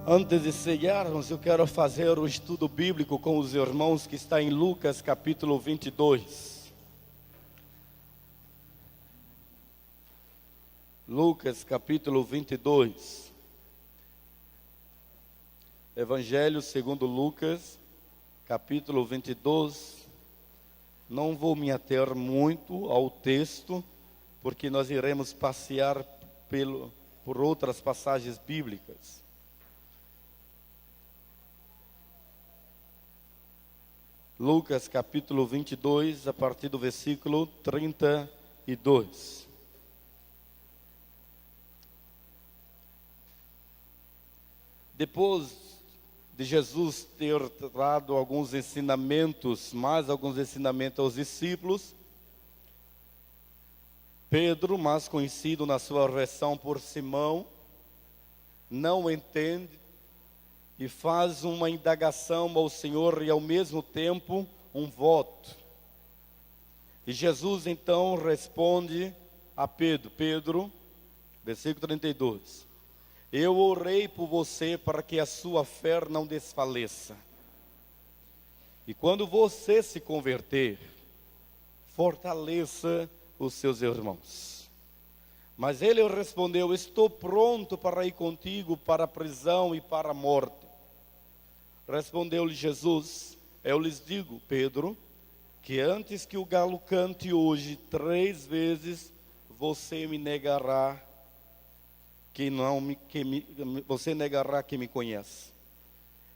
Antes de cearmos, eu quero fazer o estudo bíblico com os irmãos que está em Lucas capítulo 22. Lucas capítulo 22. Evangelho segundo Lucas, capítulo 22. Não vou me ater muito ao texto, porque nós iremos passear por outras passagens bíblicas. Lucas capítulo 22, a partir do versículo 32. Depois de Jesus ter dado alguns ensinamentos, mais alguns ensinamentos aos discípulos, Pedro, mais conhecido na sua versão por Simão, não entende e faz uma indagação ao Senhor e ao mesmo tempo um voto. E Jesus então responde a Pedro, versículo 32, eu orei por você para que a sua fé não desfaleça. E quando você se converter, fortaleça os seus irmãos. Mas ele respondeu, estou pronto para ir contigo para a prisão e para a morte. Respondeu-lhe Jesus, eu lhes digo, Pedro, que antes que o galo cante hoje, 3 vezes você me negará, você negará que me conhece.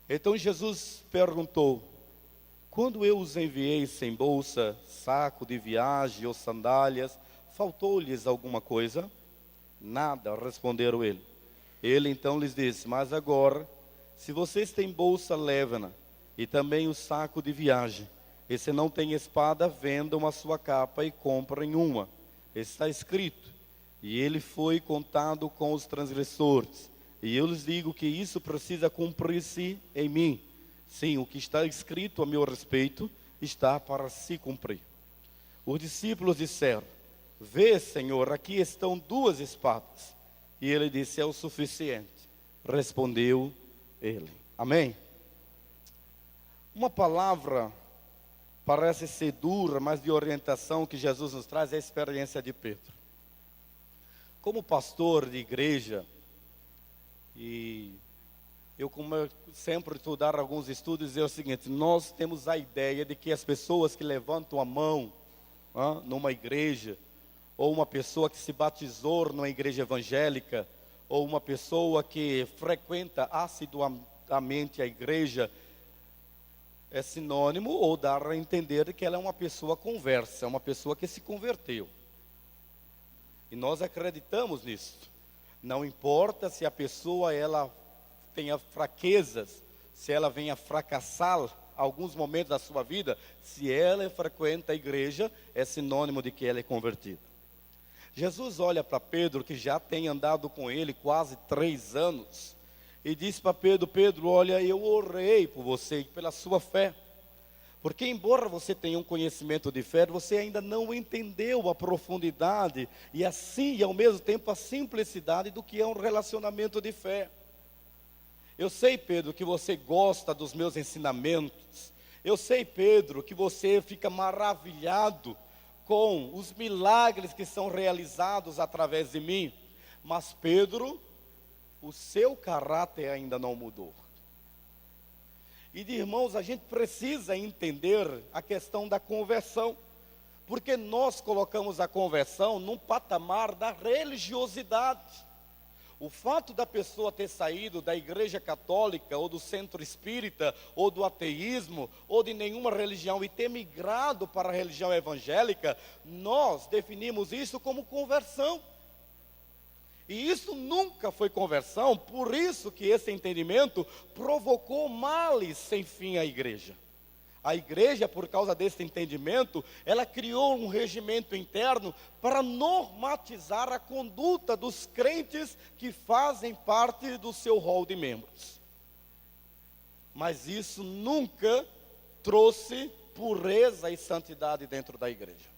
Então Jesus perguntou, quando eu os enviei sem bolsa, saco de viagem ou sandálias, faltou-lhes alguma coisa? Nada, responderam ele. Ele então lhes disse, mas agora, se vocês têm bolsa, levem-na, e também o saco de viagem. E se não tem espada, vendam a sua capa e comprem uma. Está escrito, e ele foi contado com os transgressores. E eu lhes digo que isso precisa cumprir-se em mim. Sim, o que está escrito a meu respeito está para se cumprir. Os discípulos disseram, vê, Senhor, aqui estão 2 espadas. E ele disse, é o suficiente. Respondeu ele. Amém? Uma palavra parece ser dura, mas de orientação que Jesus nos traz é a experiência de Pedro. Como pastor de igreja, e como eu sempre estudar alguns estudos, é o seguinte, nós temos a ideia de que as pessoas que levantam a mão numa igreja, ou uma pessoa que se batizou numa igreja evangélica, ou uma pessoa que frequenta assiduamente a igreja, é sinônimo ou dá a entender que ela é uma pessoa conversa, uma pessoa que se converteu. E nós acreditamos nisso. Não importa se a pessoa ela tenha fraquezas, se ela venha fracassar alguns momentos da sua vida, se ela frequenta a igreja, é sinônimo de que ela é convertida. Jesus olha para Pedro, que já tem andado com ele quase 3 anos, e diz para Pedro, Pedro, olha, eu orei por você, pela sua fé, porque embora você tenha um conhecimento de fé, você ainda não entendeu a profundidade, e assim, e ao mesmo tempo, a simplicidade do que é um relacionamento de fé. Eu sei, Pedro, que você gosta dos meus ensinamentos, eu sei, Pedro, que você fica maravilhado com os milagres que são realizados através de mim, mas Pedro, o seu caráter ainda não mudou. E de irmãos, a gente precisa entender a questão da conversão, porque nós colocamos a conversão num patamar da religiosidade. O fato da pessoa ter saído da igreja católica, ou do centro espírita, ou do ateísmo, ou de nenhuma religião, e ter migrado para a religião evangélica, nós definimos isso como conversão. E isso nunca foi conversão, por isso que esse entendimento provocou males sem fim à igreja. A igreja, por causa desse entendimento, ela criou um regimento interno para normatizar a conduta dos crentes que fazem parte do seu rol de membros. Mas isso nunca trouxe pureza e santidade dentro da igreja.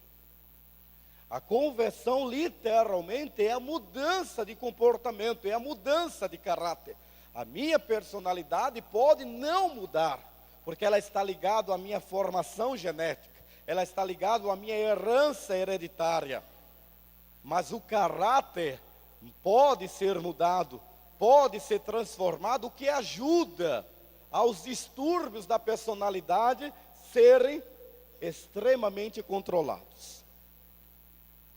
A conversão literalmente é a mudança de comportamento, é a mudança de caráter. A minha personalidade pode não mudar, porque ela está ligada à minha formação genética, ela está ligada à minha herança hereditária. Mas o caráter pode ser mudado, pode ser transformado, o que ajuda aos distúrbios da personalidade serem extremamente controlados.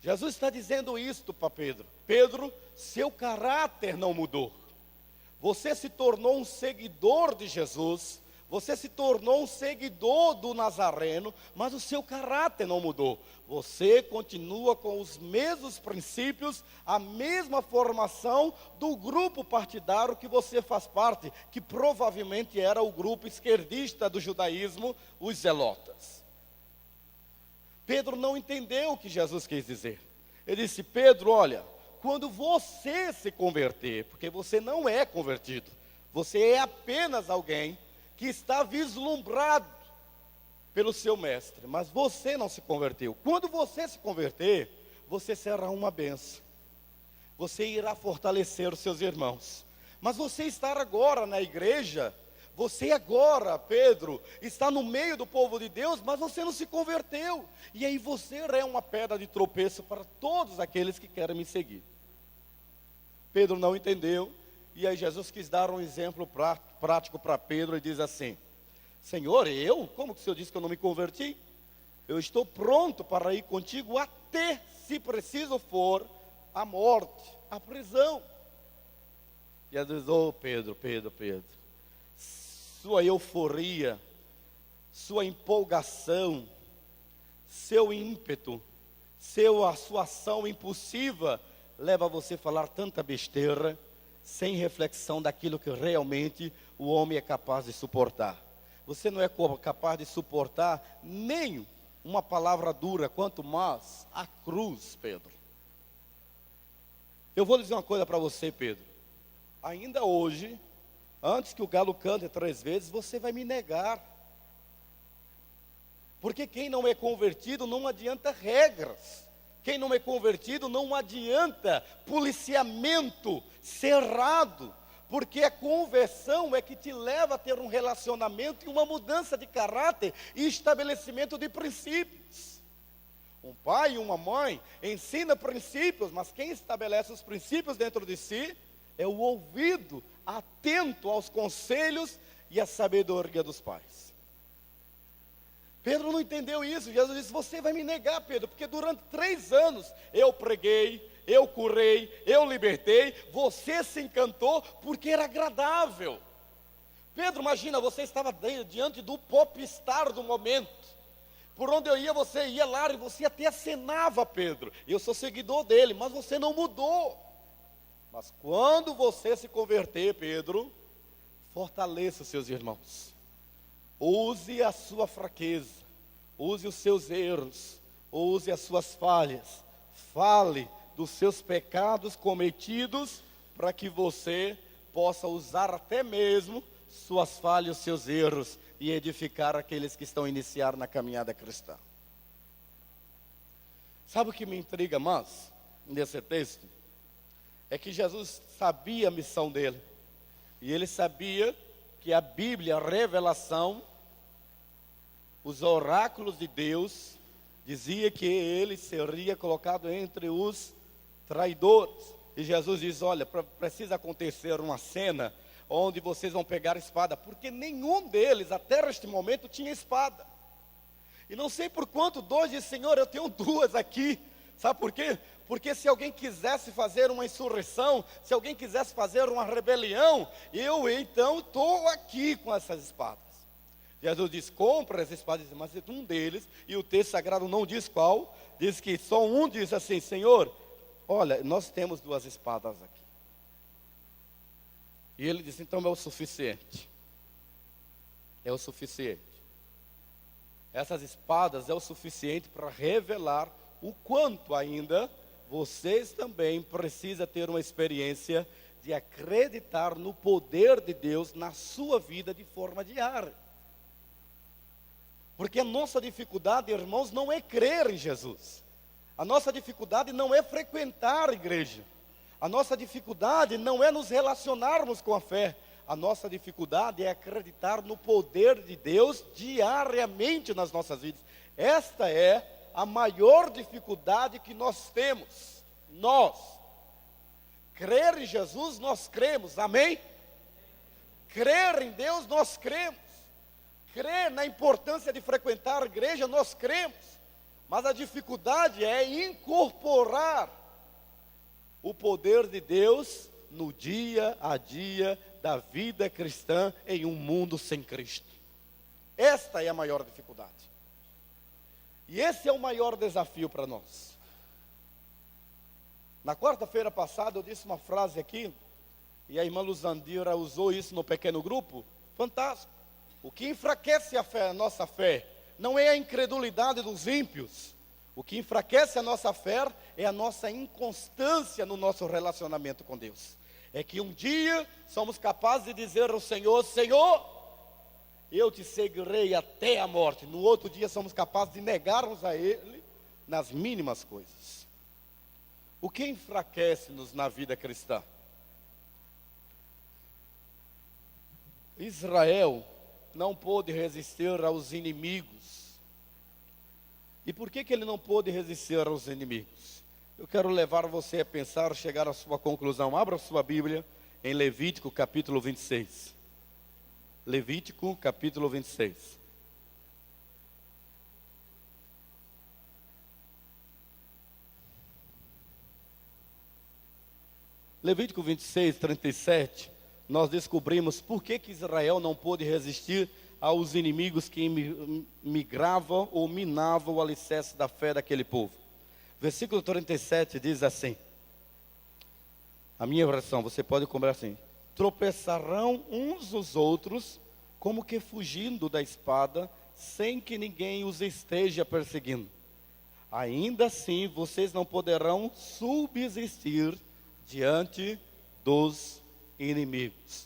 Jesus está dizendo isto para Pedro: Pedro, seu caráter não mudou. Você se tornou um seguidor de Jesus, você se tornou um seguidor do Nazareno, mas o seu caráter não mudou. Você continua com os mesmos princípios, a mesma formação do grupo partidário que você faz parte, que provavelmente era o grupo esquerdista do judaísmo, os zelotas. Pedro não entendeu o que Jesus quis dizer. Ele disse: Pedro, olha, quando você se converter, porque você não é convertido, você é apenas alguém que está vislumbrado pelo seu mestre, mas você não se converteu. Quando você se converter, você será uma bênção, você irá fortalecer os seus irmãos. Mas você estar agora na igreja, você agora, Pedro, está no meio do povo de Deus, mas você não se converteu, e aí você é uma pedra de tropeço para todos aqueles que querem me seguir. Pedro não entendeu, e aí Jesus quis dar um exemplo prático para Pedro, e diz assim: Senhor, como que o Senhor disse que eu não me converti? Eu estou pronto para ir contigo até, se preciso for, a morte, a prisão. E Jesus diz: oh Pedro, sua euforia, sua empolgação, seu ímpeto, a sua ação impulsiva, leva você a falar tanta besteira, sem reflexão daquilo que realmente o homem é capaz de suportar. Você não é capaz de suportar nem uma palavra dura, quanto mais a cruz, Pedro. Eu vou dizer uma coisa para você, Pedro. Ainda hoje, antes que o galo cante 3 vezes, você vai me negar. Porque quem não é convertido não adianta regras. Quem não é convertido não adianta policiamento cerrado. Porque a conversão é que te leva a ter um relacionamento e uma mudança de caráter e estabelecimento de princípios. Um pai e uma mãe ensina princípios, mas quem estabelece os princípios dentro de si é o ouvido atento aos conselhos e à sabedoria dos pais. Pedro não entendeu isso. Jesus disse: você vai me negar, Pedro, porque durante 3 anos eu preguei, eu curei, eu libertei, você se encantou porque era agradável. Pedro, imagina, você estava diante do popstar do momento. Por onde eu ia, você ia lá e você até acenava, Pedro. Eu sou seguidor dele, mas você não mudou. Mas quando você se converter, Pedro, fortaleça os seus irmãos. Use a sua fraqueza, use os seus erros, use as suas falhas. Fale dos seus pecados cometidos, para que você possa usar até mesmo suas falhas, seus erros, e edificar aqueles que estão a iniciar na caminhada cristã. Sabe o que me intriga mais nesse texto? É que Jesus sabia a missão dele, e ele sabia que a Bíblia, a revelação, os oráculos de Deus, dizia que ele seria colocado entre os traidores. E Jesus diz: olha, precisa acontecer uma cena onde vocês vão pegar a espada, porque nenhum deles até este momento tinha espada. E não sei por quanto, 2 diz: Senhor, eu tenho 2 aqui. Sabe por quê? Porque se alguém quisesse fazer uma insurreição, se alguém quisesse fazer uma rebelião, eu então estou aqui com essas espadas. Jesus diz: compra as espadas, mas um deles, e o texto sagrado não diz qual, diz que só um diz assim: Senhor, olha, nós temos 2 espadas aqui. E ele disse: então é o suficiente. É o suficiente. Essas espadas é o suficiente para revelar o quanto ainda vocês também precisam ter uma experiência de acreditar no poder de Deus na sua vida de forma diária. Porque a nossa dificuldade, irmãos, não é crer em Jesus. A nossa dificuldade não é frequentar a igreja. A nossa dificuldade não é nos relacionarmos com a fé. A nossa dificuldade é acreditar no poder de Deus diariamente nas nossas vidas. Esta é a maior dificuldade que nós temos. Nós. Crer em Jesus, nós cremos. Amém? Crer em Deus, nós cremos. Crer na importância de frequentar a igreja, nós cremos. Mas a dificuldade é incorporar o poder de Deus no dia a dia da vida cristã em um mundo sem Cristo. Esta é a maior dificuldade. E esse é o maior desafio para nós. Na quarta-feira passada eu disse uma frase aqui, e a irmã Luzandira usou isso no pequeno grupo. Fantástico. O que enfraquece a nossa fé não é a incredulidade dos ímpios. O que enfraquece a nossa fé é a nossa inconstância no nosso relacionamento com Deus. É que um dia somos capazes de dizer ao Senhor: Senhor, eu te seguirei até a morte. No outro dia somos capazes de negarmos a Ele nas mínimas coisas. O que enfraquece-nos na vida cristã? Israel não pôde resistir aos inimigos. E por que ele não pôde resistir aos inimigos? Eu quero levar você a pensar, chegar à sua conclusão. Abra a sua Bíblia em Levítico capítulo 26. Levítico capítulo 26. Levítico 26, 37, nós descobrimos por que Israel não pôde resistir aos inimigos que migravam ou minavam o alicerce da fé daquele povo. Versículo 37 diz assim, a minha versão, você pode comprar assim: tropeçarão uns os outros, como que fugindo da espada, sem que ninguém os esteja perseguindo. Ainda assim, vocês não poderão subsistir diante dos inimigos.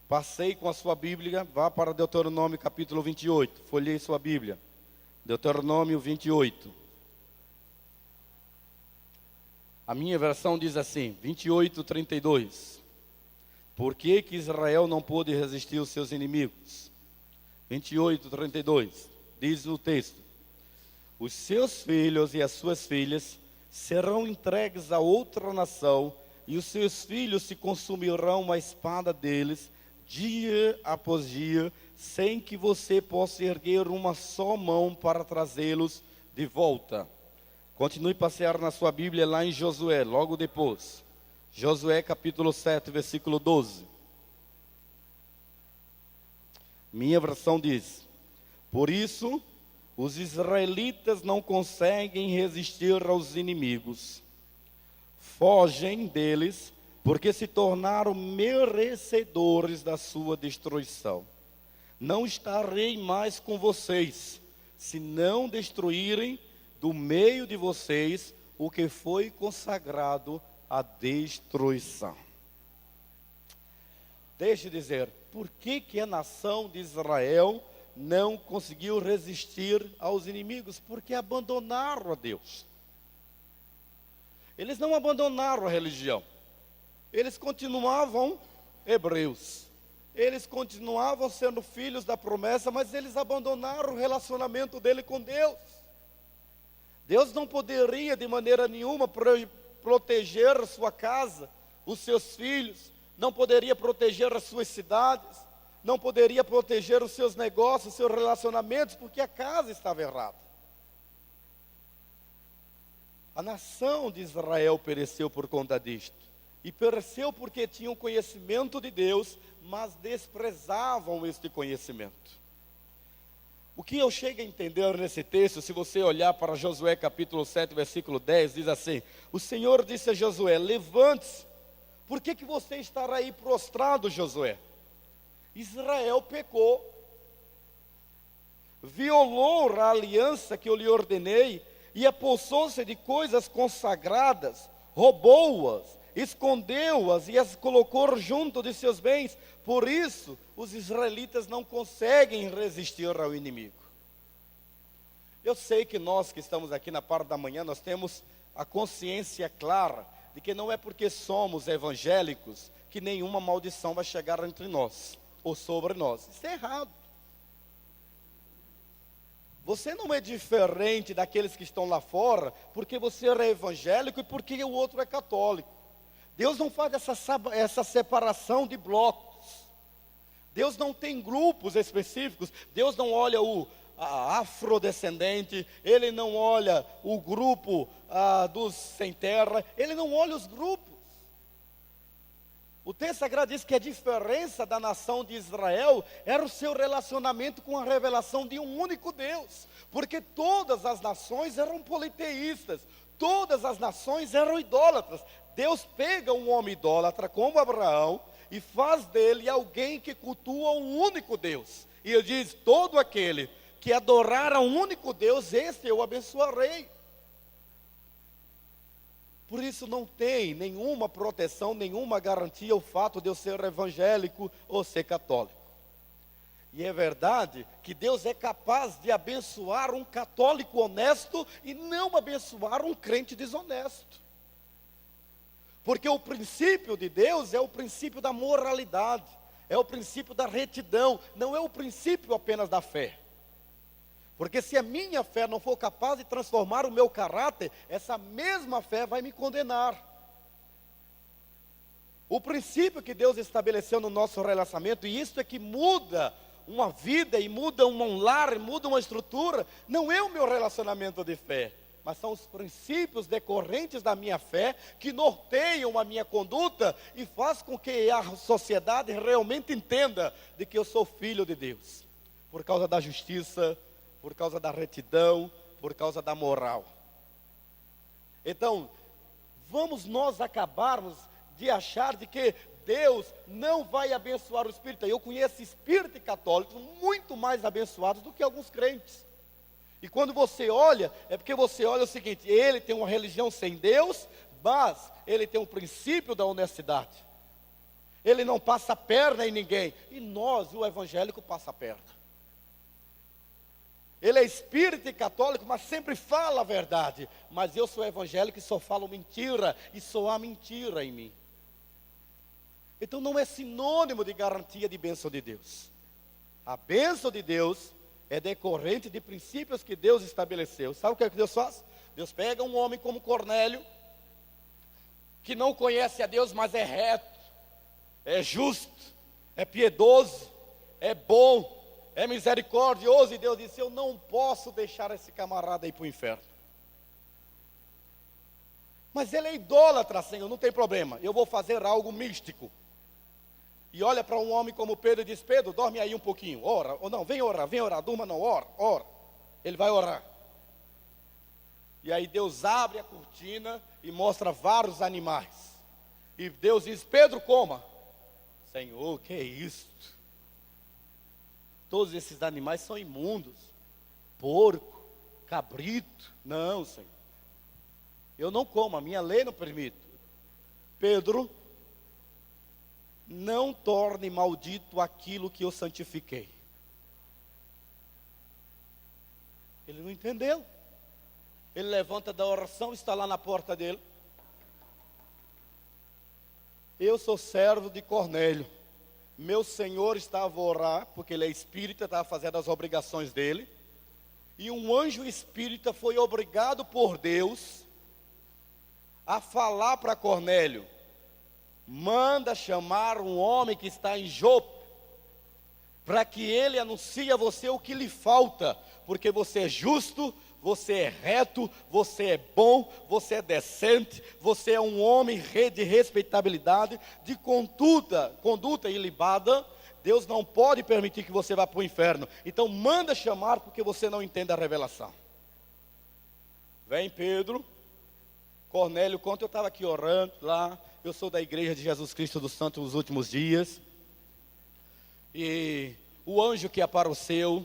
Passei com a sua Bíblia, vá para Deuteronômio capítulo 28, folheie sua Bíblia. Deuteronômio 28. A minha versão diz assim, 28, 32. Por que Israel não pôde resistir aos seus inimigos? 28, 32. Diz no texto: os seus filhos e as suas filhas serão entregues a outra nação, e os seus filhos se consumirão a espada deles, dia após dia, sem que você possa erguer uma só mão para trazê-los de volta. Continue a passear na sua Bíblia lá em Josué, logo depois. Josué capítulo 7, versículo 12. Minha versão diz: por isso, os israelitas não conseguem resistir aos inimigos. Fogem deles, porque se tornaram merecedores da sua destruição. Não estarei mais com vocês, se não destruírem do meio de vocês o que foi consagrado à destruição. Deixe eu dizer, por que a nação de Israel não conseguiu resistir aos inimigos? Porque abandonaram a Deus. Eles não abandonaram a religião. Eles continuavam hebreus. Eles continuavam sendo filhos da promessa, mas eles abandonaram o relacionamento dele com Deus. Deus não poderia de maneira nenhuma proteger a sua casa, os seus filhos, não poderia proteger as suas cidades, não poderia proteger os seus negócios, os seus relacionamentos, porque a casa estava errada. A nação de Israel pereceu por conta disto. E pereceu porque tinham conhecimento de Deus, mas desprezavam este conhecimento. O que eu chego a entender nesse texto, se você olhar para Josué capítulo 7, versículo 10, diz assim: o Senhor disse a Josué: levante-se. Por que você estará aí prostrado, Josué? Israel pecou, violou a aliança que eu lhe ordenei, e apossou-se de coisas consagradas, roubou-as, escondeu-as e as colocou junto de seus bens. Por isso, os israelitas não conseguem resistir ao inimigo. Eu sei que nós que estamos aqui na parte da manhã, nós temos a consciência clara de que não é porque somos evangélicos que nenhuma maldição vai chegar entre nós, ou sobre nós. Isso é errado. Você não é diferente daqueles que estão lá fora, porque você é evangélico e porque o outro é católico. Deus não faz essa separação de blocos. Deus não tem grupos específicos. Deus não olha a afrodescendente, Ele não olha o grupo dos sem terra, Ele não olha os grupos. O texto sagrado diz que a diferença da nação de Israel era o seu relacionamento com a revelação de um único Deus, porque todas as nações eram politeístas, todas as nações eram idólatras. Deus pega um homem idólatra como Abraão e faz dele alguém que cultua um único Deus. E ele diz: todo aquele que adorar a um único Deus, esse eu abençoarei. Por isso não tem nenhuma proteção, nenhuma garantia o fato de eu ser evangélico ou ser católico. E é verdade que Deus é capaz de abençoar um católico honesto e não abençoar um crente desonesto. Porque o princípio de Deus é o princípio da moralidade, é o princípio da retidão, não é o princípio apenas da fé. Porque se a minha fé não for capaz de transformar o meu caráter, essa mesma fé vai me condenar. O princípio que Deus estabeleceu no nosso relacionamento, e isso é que muda uma vida, e muda um lar, e muda uma estrutura, não é o meu relacionamento de fé, mas são os princípios decorrentes da minha fé, que norteiam a minha conduta, e faz com que a sociedade realmente entenda de que eu sou filho de Deus, por causa da justiça, por causa da retidão, por causa da moral. Então, vamos nós acabarmos de achar de que Deus não vai abençoar o espírita. Eu conheço espíritas católicos muito mais abençoados do que alguns crentes. E quando você olha, é porque você olha o seguinte: ele tem uma religião sem Deus, mas ele tem um princípio da honestidade. Ele não passa a perna em ninguém. E nós, o evangélico, passa a perna. Ele é espírita e católico, mas sempre fala a verdade. Mas eu sou evangélico e só falo mentira, e só há mentira em mim. Então não é sinônimo de garantia de bênção de Deus. A bênção de Deus é decorrente de princípios que Deus estabeleceu. Sabe o que é que Deus faz? Deus pega um homem como Cornélio, que não conhece a Deus, mas é reto, é justo, é piedoso, é bom, é misericordioso, e Deus disse: eu não posso deixar esse camarada ir para o inferno. Mas ele é idólatra, Senhor, não tem problema, eu vou fazer algo místico. E olha para um homem como Pedro e diz: Pedro, dorme aí um pouquinho, ora, ou não, vem orar, durma não, ora. Ele vai orar. E aí Deus abre a cortina e mostra vários animais. E Deus diz: Pedro, coma. Senhor, que é isso? Todos esses animais são imundos. Porco, cabrito. Não, Senhor. Eu não como, a minha lei não permite. Pedro, não torne maldito aquilo que eu santifiquei. Ele não entendeu. Ele levanta da oração, está lá na porta dele. Eu sou servo de Cornélio. Meu senhor estava a orar, porque ele é espírita, estava fazendo as obrigações dele. E um anjo espírita foi obrigado por Deus a falar para Cornélio: manda chamar um homem que está em Jope, para que ele anuncie a você o que lhe falta, porque você é justo, você é reto, você é bom, você é decente, você é um homem de respeitabilidade, de conduta ilibada. Deus não pode permitir que você vá para o inferno. Então manda chamar, porque você não entende a revelação. Vem Pedro. Cornélio conta: eu estava aqui orando lá, eu sou da igreja de Jesus Cristo dos Santos nos últimos dias. E o anjo que apareceu,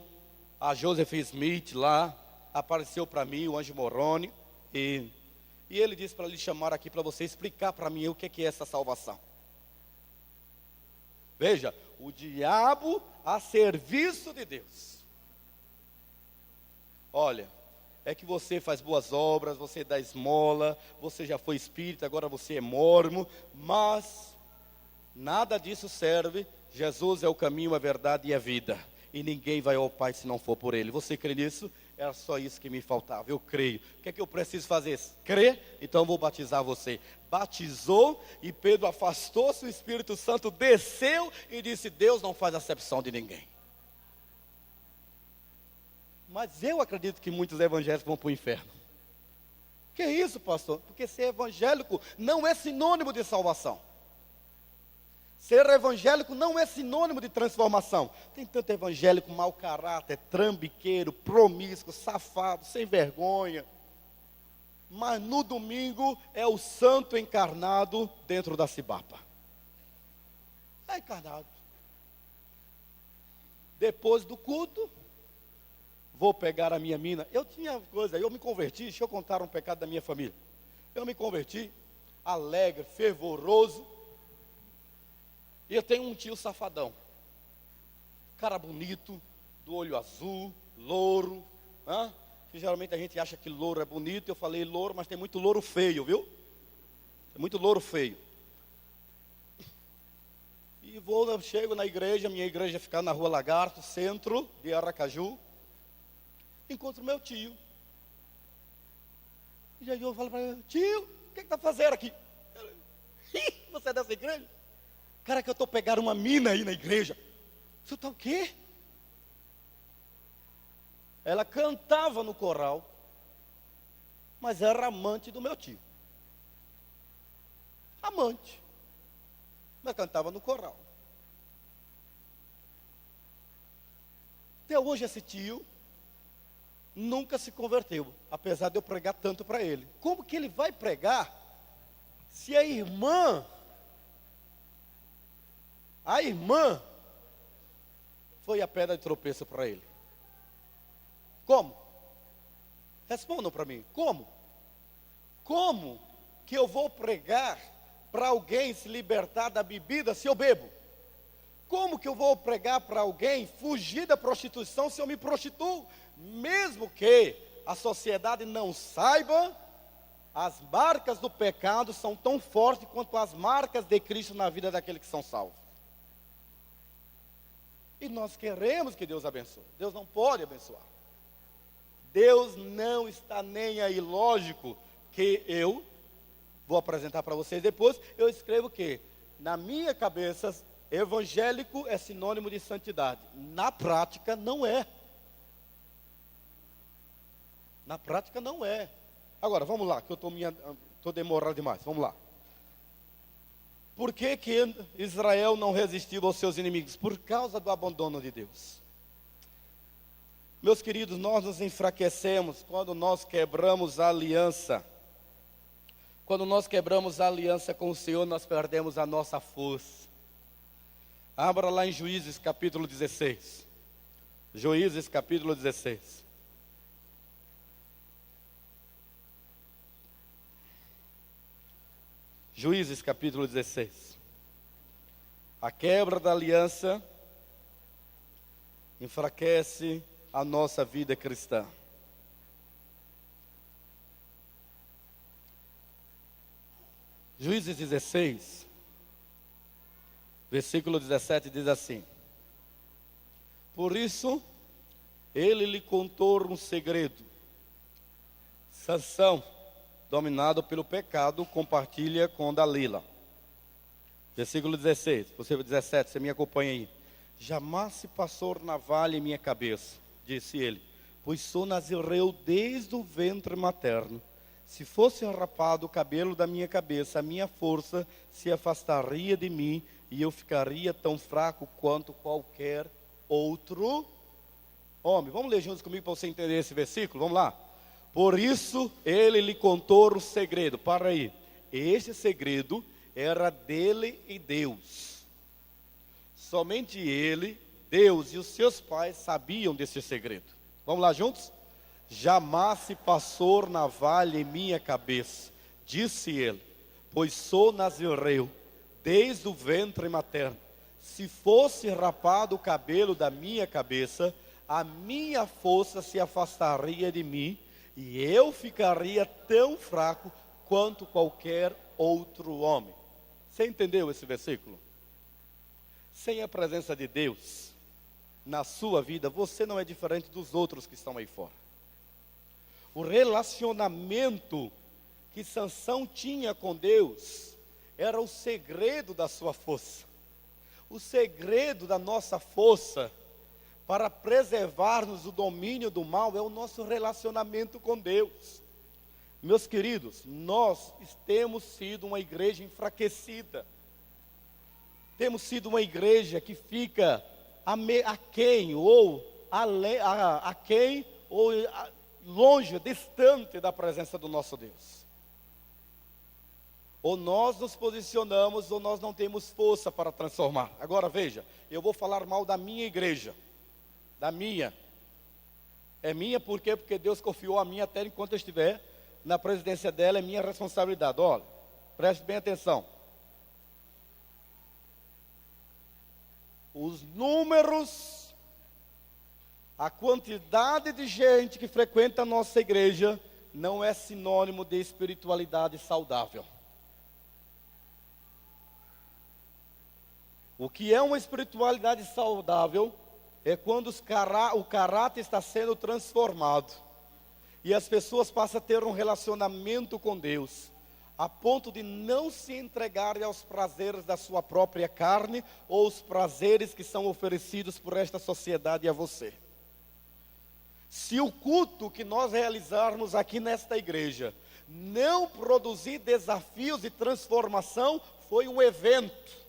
a Joseph Smith lá, apareceu para mim, o anjo Moroni, e ele disse para lhe chamar aqui para você explicar para mim o que é essa salvação. Veja, o diabo a serviço de Deus. Olha, é que você faz boas obras, você dá esmola, você já foi espírita, agora você é mormo, mas nada disso serve. Jesus é o caminho, a verdade e a vida, e ninguém vai ao Pai se não for por Ele. Você crê nisso? Era só isso que me faltava, eu creio. O que é que eu preciso fazer? Crer? Então eu vou batizar você. Batizou, e Pedro afastou-se, o Espírito Santo desceu e disse: Deus não faz acepção de ninguém. Mas eu acredito que muitos evangélicos vão para o inferno. Que isso, pastor? Porque ser evangélico não é sinônimo de salvação. Ser evangélico não é sinônimo de transformação. Tem tanto evangélico mau caráter, trambiqueiro, promíscuo, safado, sem vergonha. Mas no domingo é o santo encarnado dentro da cibapa. É encarnado. Depois do culto, vou pegar a minha mina. Eu me converti, deixa eu contar um pecado da minha família. Eu me converti, alegre, fervoroso. E eu tenho um tio safadão. Cara bonito, do olho azul, louro. Que geralmente a gente acha que louro é bonito. Eu falei louro, mas tem muito louro feio, viu? Tem muito louro feio. E chego na igreja, minha igreja fica na Rua Lagarto, centro de Aracaju. Encontro meu tio. E aí eu falo para ele: tio, o que está fazendo aqui? Você é dessa igreja? Cara, que eu estou pegando uma mina aí na igreja. Você está o quê? Ela cantava no coral, mas era amante do meu tio. Amante. Mas cantava no coral. Até hoje esse tio nunca se converteu, apesar de eu pregar tanto para ele. Como que ele vai pregar se a irmã foi a pedra de tropeço para ele? Como? Respondam para mim, como? Como que eu vou pregar para alguém se libertar da bebida se eu bebo? Como que eu vou pregar para alguém fugir da prostituição se eu me prostituo? Mesmo que a sociedade não saiba, as marcas do pecado são tão fortes quanto as marcas de Cristo na vida daqueles que são salvos. E nós queremos que Deus abençoe. Deus não pode abençoar. Deus não está nem aí. Lógico que eu vou apresentar para vocês depois. Eu escrevo que, na minha cabeça, evangélico é sinônimo de santidade. Na prática, não é. Na prática, não é. Agora, vamos lá, que eu estou demorando demais. Vamos lá. Por que Israel não resistiu aos seus inimigos? Por causa do abandono de Deus. Meus queridos, nós nos enfraquecemos quando nós quebramos a aliança. Quando nós quebramos a aliança com o Senhor, nós perdemos a nossa força. Abra lá em Juízes capítulo 16. Juízes capítulo 16. Juízes capítulo 16. A quebra da aliança enfraquece a nossa vida cristã. Juízes 16, versículo 17 diz assim: por isso, ele lhe contou um segredo. Sansão, dominado pelo pecado, compartilha com Dalila. Versículo 16, 17, você me acompanha aí. Jamais se passou navalha em minha cabeça, disse ele, pois sou nazireu desde o ventre materno. Se fosse rapado o cabelo da minha cabeça, a minha força se afastaria de mim, e eu ficaria tão fraco quanto qualquer outro homem. Vamos ler juntos comigo para você entender esse versículo? Vamos lá. Por isso ele lhe contou o segredo. Para aí. Este segredo era dele e Deus. Somente ele, Deus e os seus pais sabiam desse segredo. Vamos lá juntos? Jamais se passou navalha em minha cabeça, disse ele, pois sou nazireu desde o ventre materno. Se fosse rapado o cabelo da minha cabeça, a minha força se afastaria de mim, e eu ficaria tão fraco quanto qualquer outro homem. Você entendeu esse versículo? Sem a presença de Deus na sua vida, você não é diferente dos outros que estão aí fora. O relacionamento que Sansão tinha com Deus era o segredo da sua força. O segredo da nossa força para preservar-nos do domínio do mal é o nosso relacionamento com Deus. Meus queridos, nós temos sido uma igreja enfraquecida. Temos sido uma igreja que fica aquém ou longe, distante da presença do nosso Deus. Ou nós nos posicionamos ou nós não temos força para transformar. Agora veja, eu vou falar mal da minha igreja. Da minha. É minha por quê? Porque Deus confiou a mim até enquanto eu estiver na presidência dela, é minha responsabilidade. Olha, preste bem atenção. Os números, a quantidade de gente que frequenta a nossa igreja não é sinônimo de espiritualidade saudável. O que é uma espiritualidade saudável é quando o caráter está sendo transformado e as pessoas passam a ter um relacionamento com Deus, a ponto de não se entregarem aos prazeres da sua própria carne ou os prazeres que são oferecidos por esta sociedade a você. Se o culto que nós realizarmos aqui nesta igreja não produzir desafios de transformação, foi um evento.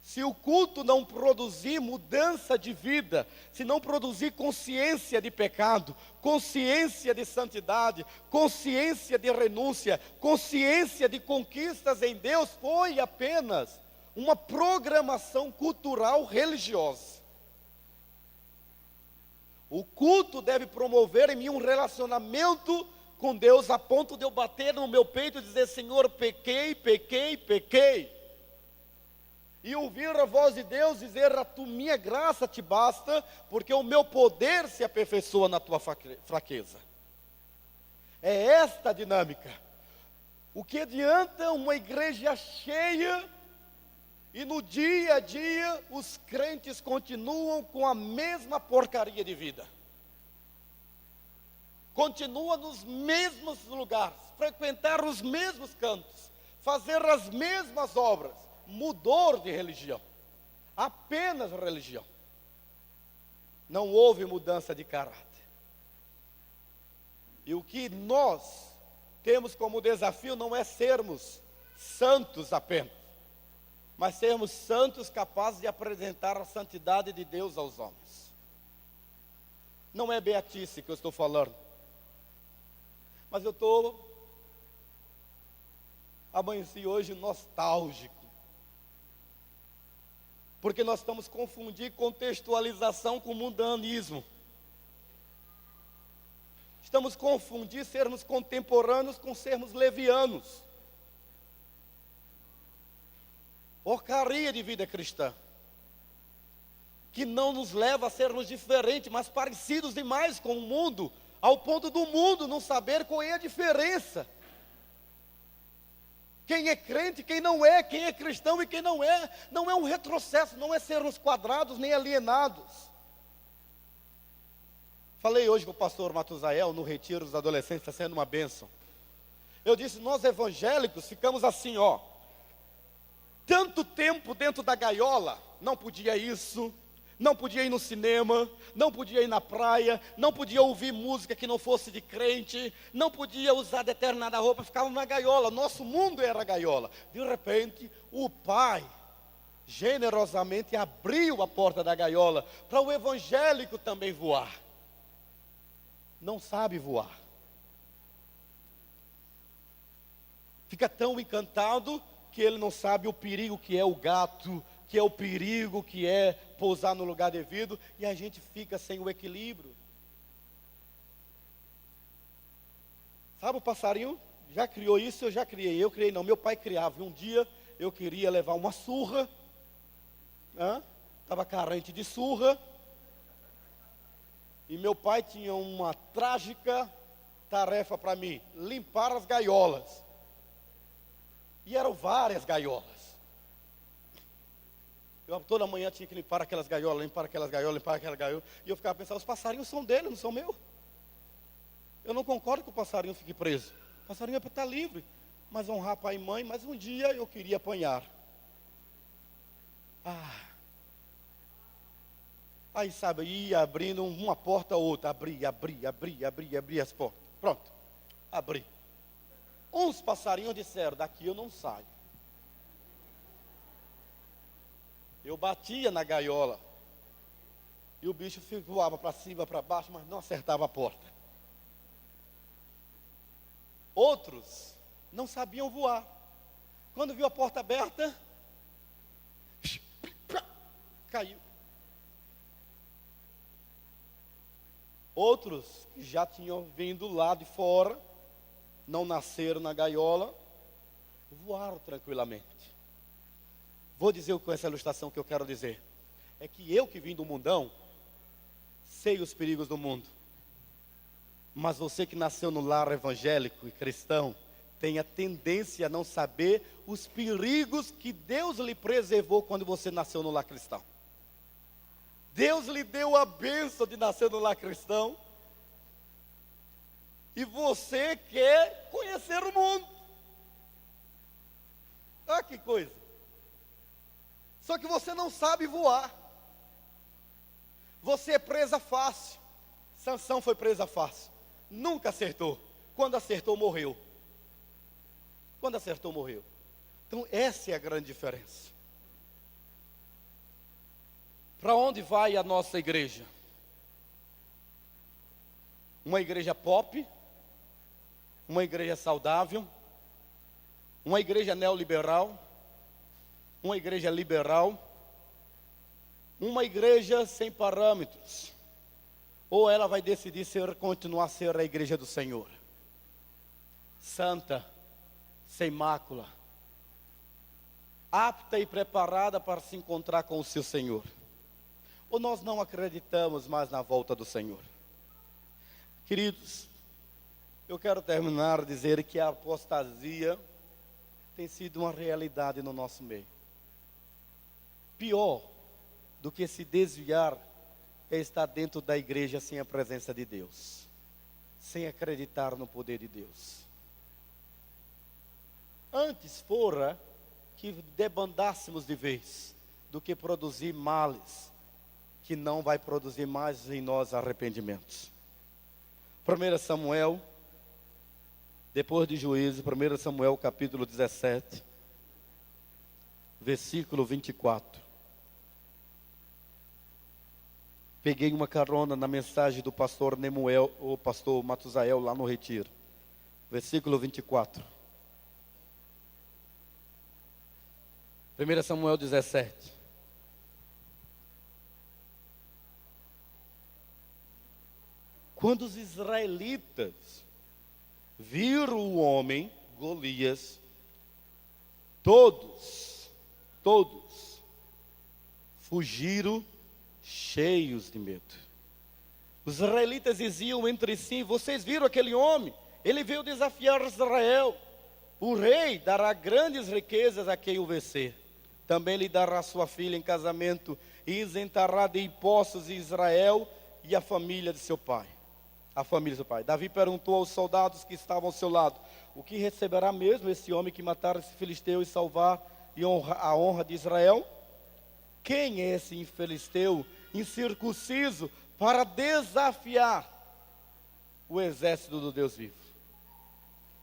Se o culto não produzir mudança de vida, se não produzir consciência de pecado, consciência de santidade, consciência de renúncia, consciência de conquistas em Deus, foi apenas uma programação cultural religiosa. O culto deve promover em mim um relacionamento com Deus, a ponto de eu bater no meu peito e dizer: Senhor, pequei, pequei, pequei. E ouvir a voz de Deus dizer: a tua minha graça te basta, porque o meu poder se aperfeiçoa na tua fraqueza. É esta a dinâmica. O que adianta uma igreja cheia e no dia a dia os crentes continuam com a mesma porcaria de vida? Continuam nos mesmos lugares, frequentar os mesmos cantos, fazer as mesmas obras. Mudou de religião, apenas religião. Não houve mudança de caráter. E o que nós temos como desafio não é sermos santos apenas, mas sermos santos capazes de apresentar a santidade de Deus aos homens. Não é beatice que eu estou falando, mas eu amanheci hoje nostálgico. Porque nós estamos confundindo contextualização com mundanismo. Estamos confundindo sermos contemporâneos com sermos levianos. Porcaria de vida cristã. Que não nos leva a sermos diferentes, mas parecidos demais com o mundo, ao ponto do mundo não saber qual é a diferença. Quem é crente, quem não é, quem é cristão e quem não é um retrocesso, não é sermos quadrados nem alienados. Falei hoje com o pastor Matusael no retiro dos adolescentes, está sendo uma bênção. Eu disse: nós evangélicos ficamos assim, tanto tempo dentro da gaiola, não podia isso, não podia ir no cinema, não podia ir na praia, não podia ouvir música que não fosse de crente, não podia usar determinada roupa, ficava na gaiola, nosso mundo era a gaiola. De repente, o Pai generosamente abriu a porta da gaiola para o evangélico também voar. Não sabe voar. Fica tão encantado que ele não sabe o perigo que é o gato, que é o perigo que é pousar no lugar devido, e a gente fica sem o equilíbrio. Sabe o passarinho? Já criou isso? Eu já criei. Eu criei não, meu pai criava. Um dia eu queria levar uma surra, estava carente de surra, e meu pai tinha uma trágica tarefa para mim, limpar as gaiolas. E eram várias gaiolas. Eu toda manhã tinha que limpar aquelas gaiolas, limpar aquelas gaiolas, limpar aquelas gaiolas. E eu ficava pensando, os passarinhos são dele, não são meus. Eu não concordo que o passarinho fique preso. O passarinho é para estar livre. Mas honrar pai e mãe, mas um dia eu queria apanhar. Aí, sabe, ia abrindo uma porta ou outra. Abri as portas. Pronto, abri. Uns passarinhos disseram, daqui eu não saio. Eu batia na gaiola. E o bicho voava para cima, para baixo, mas não acertava a porta. Outros não sabiam voar. Quando viu a porta aberta, caiu. Outros que já tinham vindo lá de fora, não nasceram na gaiola, voaram tranquilamente. Vou dizer com essa ilustração que eu quero dizer. É que eu que vim do mundão, sei os perigos do mundo. Mas você que nasceu no lar evangélico e cristão, tem a tendência a não saber os perigos que Deus lhe preservou quando você nasceu no lar cristão. Deus lhe deu a bênção de nascer no lar cristão. E você quer conhecer o mundo. Ah, que coisa. Só que você não sabe voar. Você é presa fácil. Sansão foi presa fácil. Nunca acertou. Quando acertou, morreu. Quando acertou, morreu. Então, essa é a grande diferença. Para onde vai a nossa igreja? Uma igreja pop? Uma igreja saudável? Uma igreja neoliberal? Uma igreja liberal? Uma igreja sem parâmetros? Ou ela vai decidir continuar a ser a igreja do Senhor? Santa, sem mácula, apta e preparada para se encontrar com o seu Senhor. Ou nós não acreditamos mais na volta do Senhor? Queridos, eu quero terminar dizer que a apostasia tem sido uma realidade no nosso meio. Pior do que se desviar é estar dentro da igreja sem a presença de Deus, sem acreditar no poder de Deus. Antes fora que debandássemos de vez, do que produzir males, que não vai produzir mais em nós arrependimentos. 1 Samuel, depois de Juízes, 1 Samuel capítulo 17, versículo 24. Peguei uma carona na mensagem do pastor Nemuel, ou pastor Matusael, lá no Retiro. Versículo 24. 1 Samuel 17. Quando os israelitas viram o homem, Golias, todos fugiram cheios de medo. Os israelitas diziam entre si: vocês viram aquele homem? Ele veio desafiar Israel. O rei dará grandes riquezas a quem o vencer. Também lhe dará sua filha em casamento e isentará de impostos Israel e a família de seu pai. A família do seu pai. Davi perguntou aos soldados que estavam ao seu lado: o que receberá mesmo esse homem que matar esse filisteu e salvar a honra de Israel? Quem é esse filisteu incircunciso para desafiar o exército do Deus vivo?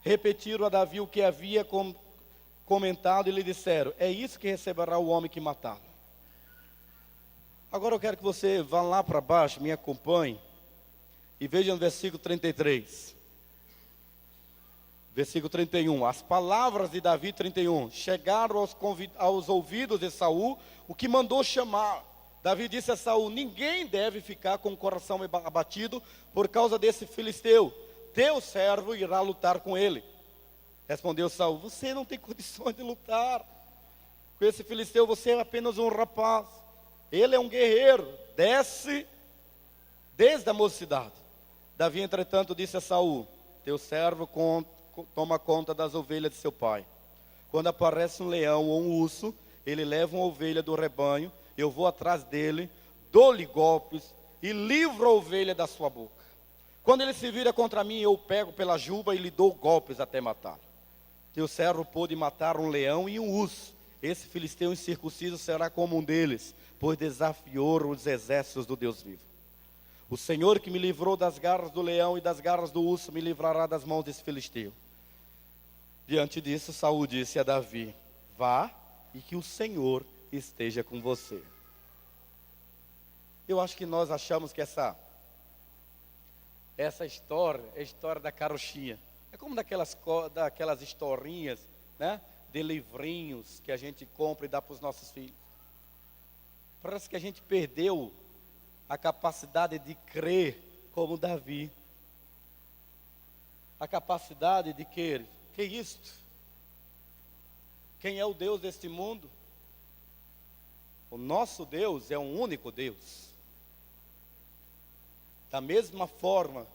Repetiram a Davi o que havia comentado e lhe disseram: é isso que receberá o homem que matá-lo. Agora eu quero que você vá lá para baixo, me acompanhe, e veja no versículo 33. Versículo 31. As palavras de Davi, 31, chegaram aos ouvidos de Saul, o que mandou chamar. Davi disse a Saul: ninguém deve ficar com o coração abatido por causa desse filisteu. Teu servo irá lutar com ele. Respondeu Saul: você não tem condições de lutar com esse filisteu, você é apenas um rapaz. Ele é um guerreiro, desce desde a mocidade. Davi, entretanto, disse a Saul: teu servo toma conta das ovelhas de seu pai. Quando aparece um leão ou um urso, ele leva uma ovelha do rebanho, eu vou atrás dele, dou-lhe golpes e livro a ovelha da sua boca. Quando ele se vira contra mim, eu o pego pela juba e lhe dou golpes até matá-lo. Teu servo pôde matar um leão e um urso. Esse filisteu incircunciso será como um deles, pois desafiou os exércitos do Deus vivo. O Senhor que me livrou das garras do leão e das garras do urso, me livrará das mãos desse filisteu. Diante disso, Saul disse a Davi: vá e que o Senhor esteja com você. Eu acho que nós achamos que essa história é a história da carochinha. É como daquelas historinhas, né, de livrinhos que a gente compra e dá para os nossos filhos. Parece que a gente perdeu a capacidade de crer como Davi. A capacidade de crer. Que isto? Quem é o Deus deste mundo? O nosso Deus é um único Deus. Da mesma forma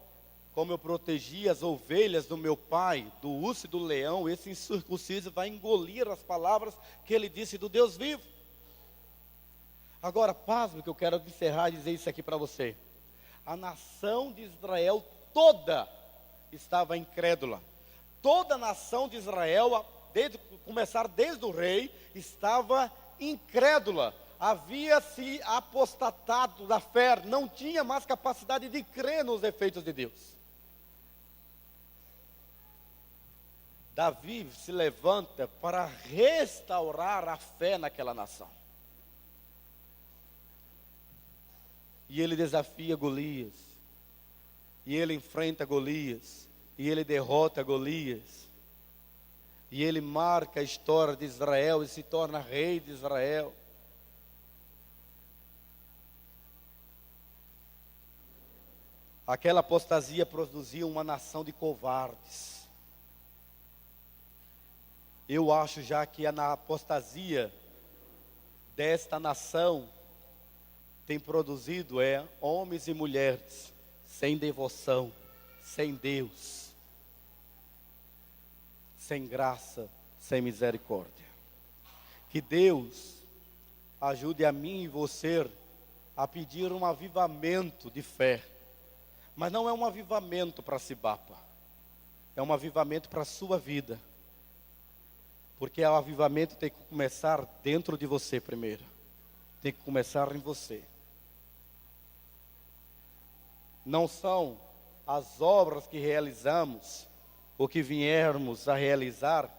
como eu protegi as ovelhas do meu pai, do urso e do leão, esse incircunciso vai engolir as palavras que ele disse do Deus vivo. Agora, pasme que eu quero encerrar e dizer isso aqui para você. A nação de Israel toda estava incrédula. Toda a nação de Israel, desde o rei, estava incrédula. Havia se apostatado da fé, não tinha mais capacidade de crer nos efeitos de Deus. Davi se levanta para restaurar a fé naquela nação. E ele desafia Golias. E ele enfrenta Golias. E ele derrota Golias. E ele marca a história de Israel e se torna rei de Israel. Aquela apostasia produzia uma nação de covardes. Eu acho já que a apostasia desta nação tem produzido homens e mulheres sem devoção, sem Deus, sem graça, sem misericórdia. Que Deus ajude a mim e você a pedir um avivamento de fé. Mas não é um avivamento para Cibapa, é um avivamento para a sua vida. Porque o avivamento tem que começar dentro de você primeiro. Tem que começar em você. Não são as obras que realizamos, ou que viermos a realizar,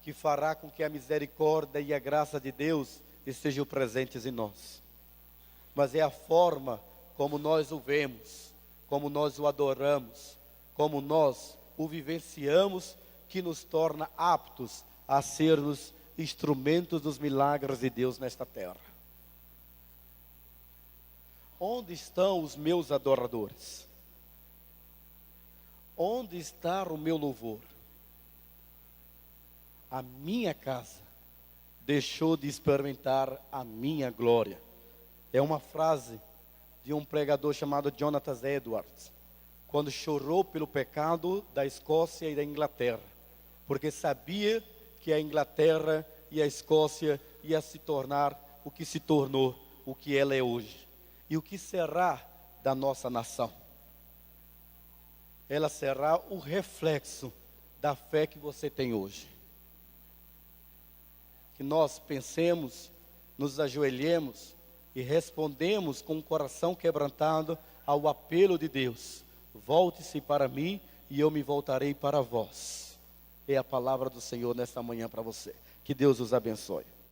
que fará com que a misericórdia e a graça de Deus estejam presentes em nós. Mas é a forma como nós o vemos, como nós o adoramos, como nós o vivenciamos, que nos torna aptos a sermos instrumentos dos milagres de Deus nesta terra. Onde estão os meus adoradores? Onde está o meu louvor? A minha casa deixou de experimentar a minha glória. É uma frase de um pregador chamado Jonathan Edwards, quando chorou pelo pecado da Escócia e da Inglaterra, porque sabia que a Inglaterra e a Escócia ia se tornar o que se tornou, o que ela é hoje. E o que será da nossa nação? Ela será o reflexo da fé que você tem hoje. Que nós pensemos, nos ajoelhemos e respondemos com o coração quebrantado ao apelo de Deus. Volte-se para mim e eu me voltarei para vós. É a palavra do Senhor nesta manhã para você. Que Deus os abençoe.